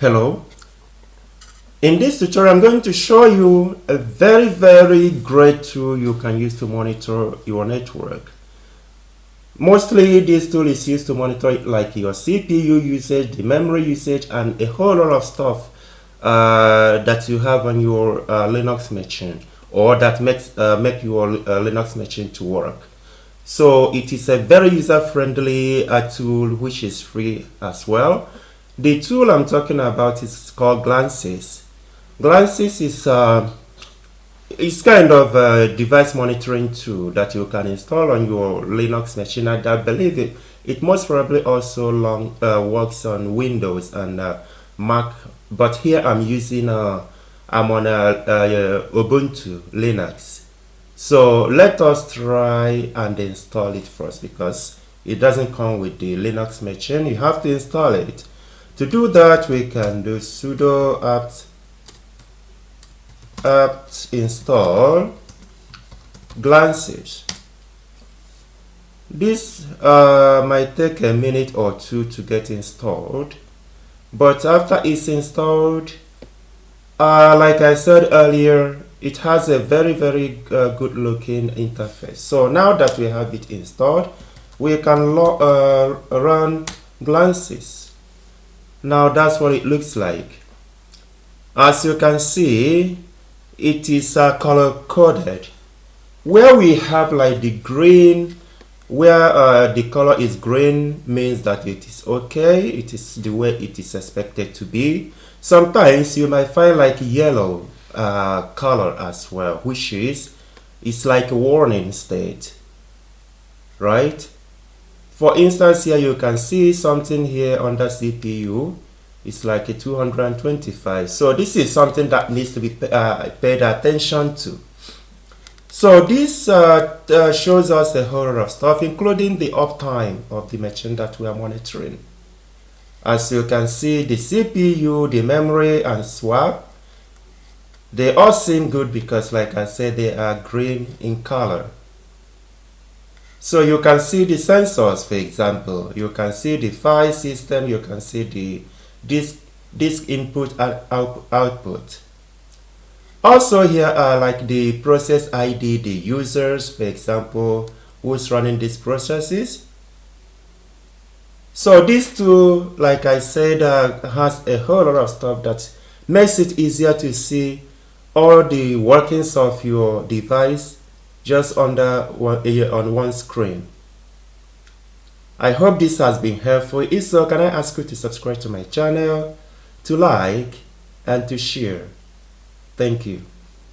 Hello. In this tutorial, I'm going to show you a very great tool you can use to monitor your network. Mostly, this tool is used to monitor like your CPU usage, the memory usage, and a whole lot of stuff that you have on your Linux machine, or that make your Linux machine to work. So it is a very user-friendly tool which is free as well. The tool I'm talking about is called Glances. Glances is kind of a device monitoring tool that you can install on your Linux machine. And I believe it most probably also works on Windows and Mac. But here I'm on Ubuntu Linux. So let us try and install it first, because it doesn't come with the Linux machine. You have to install it. To do that, we can do sudo apt install Glances. This might take a minute or two to get installed, but after it's installed, like I said earlier, it has a very good looking interface. So now that we have it installed, we can run Glances. Now that's what it looks like. As you can see, it is color coded. Where we have like the green, where the color is green, means that it is okay. It is the way it is expected to be. Sometimes you might find like yellow color as well, which it's like a warning state, right? For instance, here you can see something here under CPU. It's like a 225. So this is something that needs to be paid attention to. So this shows us a whole lot of stuff, including the uptime of the machine that we are monitoring. As you can see, the CPU, the memory, and swap, they all seem good because, like I said, they are green in color. So you can see the sensors, for example. You can see the file system, you can see the disk input and output. Also here are like the process ID, the users, for example, who's running these processes. So this tool, like I said, has a whole lot of stuff that makes it easier to see all the workings of your device just on one screen. I hope this has been helpful. If so, can I ask you to subscribe to my channel, to like, and to share. Thank you.